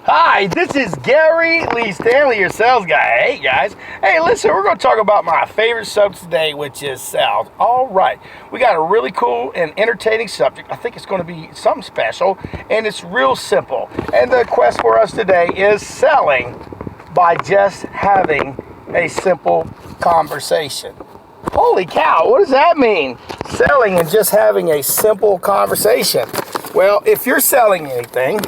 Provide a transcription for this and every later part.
Hi, this is Gary Lee Stanley, your sales guy. Hey guys, hey listen, we're going to talk about my favorite subject today, which is sales. All right, we got a really cool and entertaining subject. I think it's going to be something special, and it's real simple. And the quest for us today is selling by just having a simple conversation. Holy cow, what does that mean? Selling and just having a simple conversation. Well, if you're selling anything,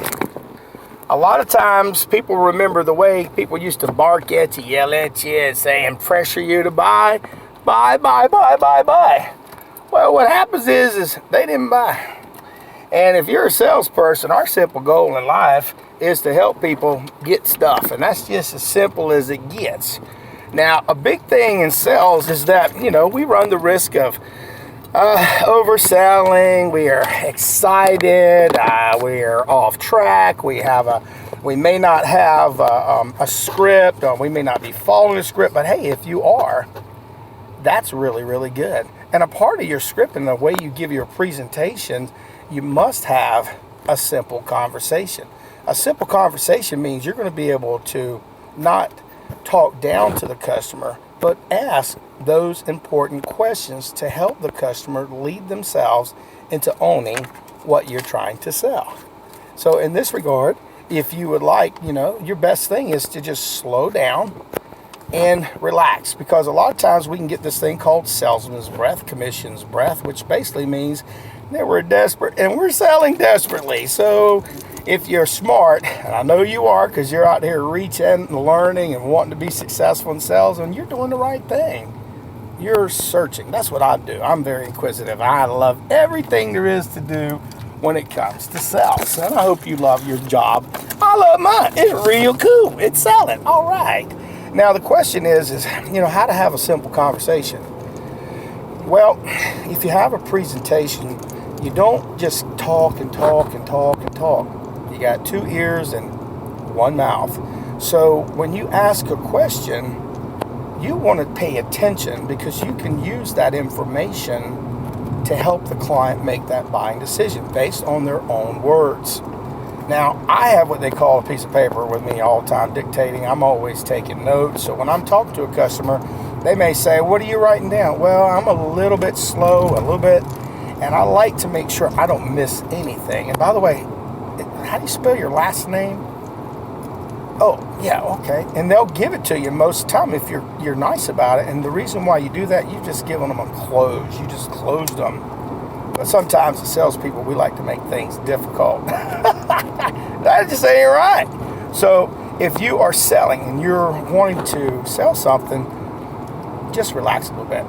a lot of times people remember the way people used to bark at you, yell at you, and say, and pressure you to buy. Well, what happens is they didn't buy. And if you're a salesperson, our simple goal in life is to help people get stuff. And that's just as simple as it gets. Now, a big thing in sales is that, we run the risk of overselling. We are excited. We are off track. We may not have a script, or we may not be following a script. But hey, if you are, that's really, really good. And a part of your script and the way you give your presentation, you must have a simple conversation. A simple conversation means you're going to be able to not talk down to the customer, but ask those important questions to help the customer lead themselves into owning what you're trying to sell. So in this regard, if you would like, your best thing is to just slow down and relax, because a lot of times we can get this thing called salesman's breath, commission's breath, which basically means that we're desperate and we're selling desperately. So if you're smart, and I know you are because you're out here reaching and learning and wanting to be successful in sales, and you're doing the right thing. You're searching. That's what I do. I'm very inquisitive. I love everything there is to do when it comes to sales. And I hope you love your job. I love mine. It's real cool. It's selling. All right. Now the question is how to have a simple conversation. Well, if you have a presentation, you don't just talk and talk and talk and talk. You got two ears and one mouth. So when you ask a question, you want to pay attention, because you can use that information to help the client make that buying decision based on their own words. Now, I have what they call a piece of paper with me all the time dictating. I'm always taking notes. So when I'm talking to a customer, they may say, "What are you writing down?" Well, I'm a little bit slow, and I like to make sure I don't miss anything. And by the way, how do you spell your last name? Oh, yeah, okay. And they'll give it to you most of the time if you're nice about it. And the reason why you do that, you've just given them a close. You just closed them. But sometimes the salespeople, we like to make things difficult. That just ain't right. So if you are selling and you're wanting to sell something, just relax a little bit.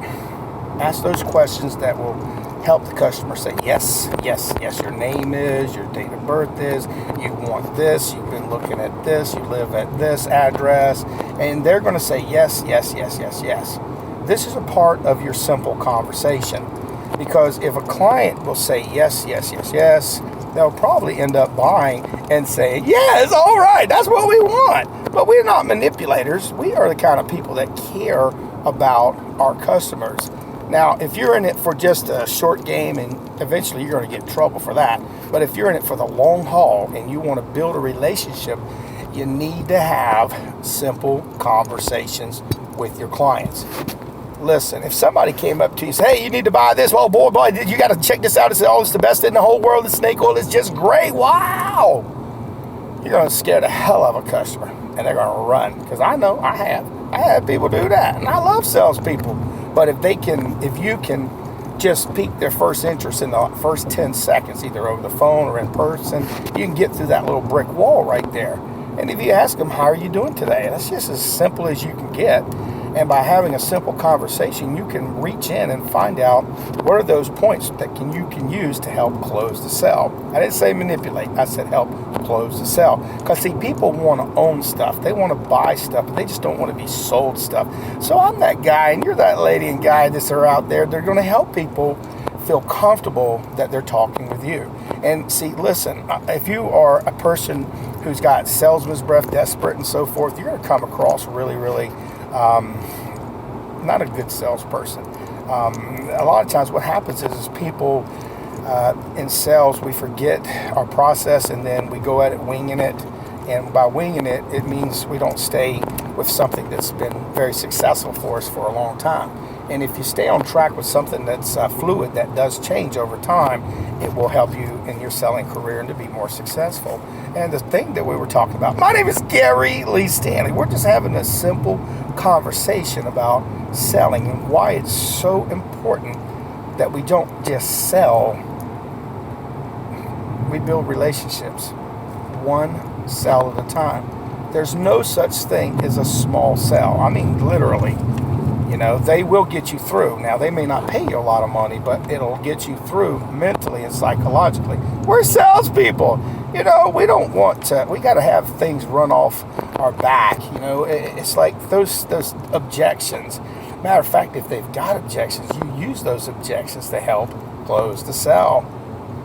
Ask those questions that will help the customer say yes, yes, yes. Your name is, your date of birth is, you want this, you've been looking at this, you live at this address, and they're going to say yes, yes, yes, yes, yes. This is a part of your simple conversation, because if a client will say yes, yes, yes, yes, they'll probably end up buying and saying, yes, all right, that's what we want. But we're not manipulators. We are the kind of people that care about our customers. Now, if you're in it for just a short game, and eventually you're going to get in trouble for that, but if you're in it for the long haul and you want to build a relationship, you need to have simple conversations with your clients. Listen, if somebody came up to you and said, "Hey, you need to buy this. Oh, boy, you got to check this out. It's the best in the whole world. The snake oil is just great. Wow." You're going to scare the hell out of a customer, and they're going to run. Because I know I have people do that, and I love salespeople. But if you can just pique their first interest in the first 10 seconds, either over the phone or in person, you can get through that little brick wall right there. And if you ask them, "How are you doing today?" that's just as simple as you can get. And by having a simple conversation, you can reach in and find out what are those points that you can use to help close the sale. I didn't say manipulate. I said help close the sale. Because, see, people want to own stuff. They want to buy stuff, but they just don't want to be sold stuff. So I'm that guy, and you're that lady and guy that are out there. They're going to help people feel comfortable that they're talking with you. And, see, listen, if you are a person who's got salesman's breath, desperate, and so forth, you're going to come across really, really not a good salesperson. A lot of times what happens is people in sales, we forget our process, and then we go at it winging it, And by winging it, it means we don't stay with something that's been very successful for us for a long time. And if you stay on track with something that's fluid, that does change over time, it will help you in your selling career and to be more successful. And the thing that we were talking about, my name is Gary Lee Stanley. We're just having a simple conversation about selling and why it's so important that we don't just sell, we build relationships, one sell at a time. There's no such thing as a small sell. I mean, literally. You know, they will get you through. Now, they may not pay you a lot of money, but it'll get you through mentally and psychologically. We're salespeople. You know, we don't want to, we got to have things run off our back. You know, it's like those objections. Matter of fact, if they've got objections, you use those objections to help close the sale.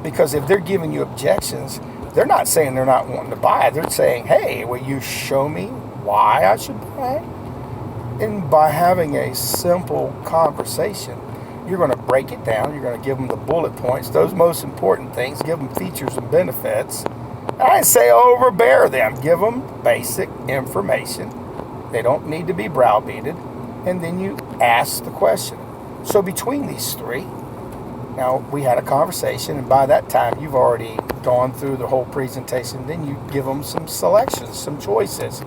Because if they're giving you objections, they're not saying they're not wanting to buy. They're saying, hey, will you show me why I should buy? And by having a simple conversation, you're going to break it down. You're going to give them the bullet points, those most important things, give them features and benefits. I say overbear them. Give them basic information. They don't need to be browbeated. And then you ask the question. So between these three, now we had a conversation, and by that time you've already gone through the whole presentation. Then you give them some selections, some choices.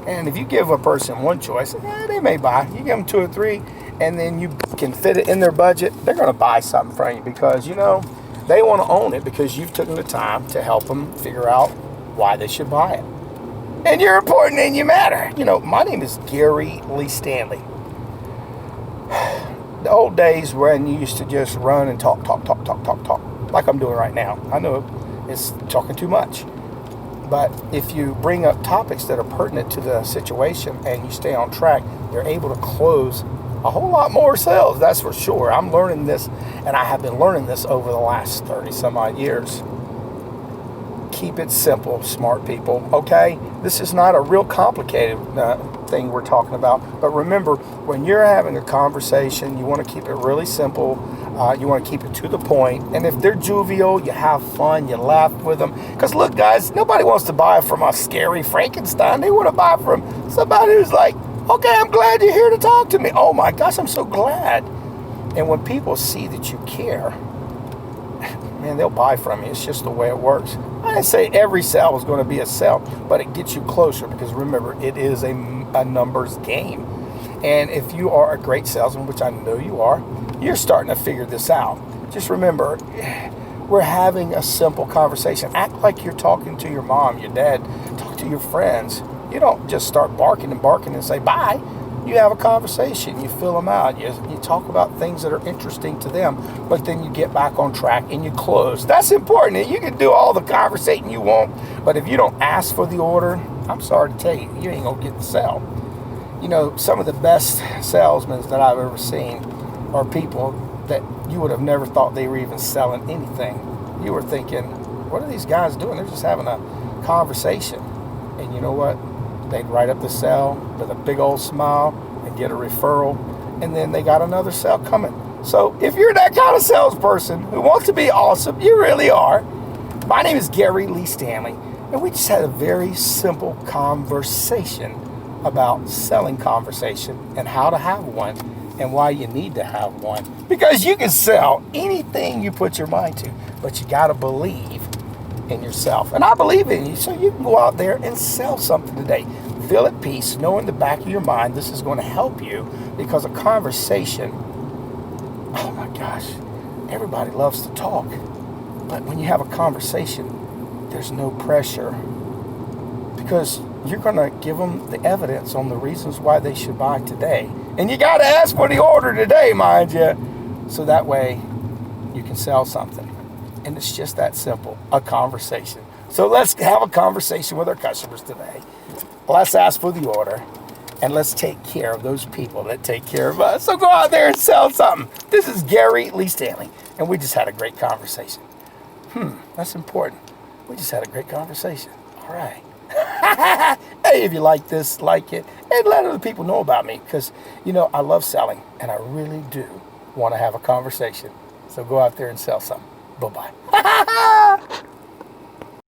And if you give a person one choice, they may buy. You give them two or three, and then you can fit it in their budget, they're going to buy something from you because, you know, they want to own it because you've taken the time to help them figure out why they should buy it. And you're important and you matter. You know, my name is Gary Lee Stanley. The old days when you used to just run and talk, like I'm doing right now. I know it's talking too much. But if you bring up topics that are pertinent to the situation and you stay on track, you're able to close a whole lot more sales, that's for sure. I'm learning this, and I have been learning this over the last 30 some odd years. Keep it simple, smart people, okay? This is not a real complicated thing we're talking about. But remember, when you're having a conversation, you want to keep it really simple. You want to keep it to the point. And if they're jovial, you have fun, you laugh with them. Because look, guys, nobody wants to buy from a scary Frankenstein. They want to buy from somebody who's like, okay, I'm glad you're here to talk to me. Oh my gosh, I'm so glad. And when people see that you care, man, they'll buy from you. It's just the way it works. I didn't say every sale is going to be a sale, but it gets you closer because remember, it is a numbers game. And if you are a great salesman, which I know you are, you're starting to figure this out. Just remember, we're having a simple conversation. Act like you're talking to your mom, your dad, talk to your friends. You don't just start barking and say bye. You have a conversation, you fill them out, you talk about things that are interesting to them, but then you get back on track and you close. That's important. You can do all the conversating you want, but if you don't ask for the order, I'm sorry to tell you, you ain't gonna get the sale. You know, some of the best salesmen that I've ever seen are people that you would have never thought they were even selling anything. You were thinking, what are these guys doing? They're just having a conversation. And you know what? They'd write up the sale with a big old smile and get a referral, and then they got another sale coming. So if you're that kind of salesperson who wants to be awesome, you really are. My name is Gary Lee Stanley, and we just had a very simple conversation about selling conversation and how to have one and why you need to have one. Because you can sell anything you put your mind to, but you got to believe in yourself. And I believe in you, so you can go out there and sell something today. Feel at peace, know in the back of your mind this is going to help you, because a conversation, oh my gosh, everybody loves to talk. But when you have a conversation, there's no pressure, because you're going to give them the evidence on the reasons why they should buy today. And you got to ask for the order today, mind you, so that way you can sell something. And it's just that simple, a conversation. So let's have a conversation with our customers today. Let's ask for the order, and let's take care of those people that take care of us. So go out there and sell something. This is Gary Lee Stanley, and we just had a great conversation. That's important. We just had a great conversation. All right. Hey, if you like this, like it, and let other people know about me, because, you know, I love selling, and I really do want to have a conversation. So go out there and sell something. Bye-bye.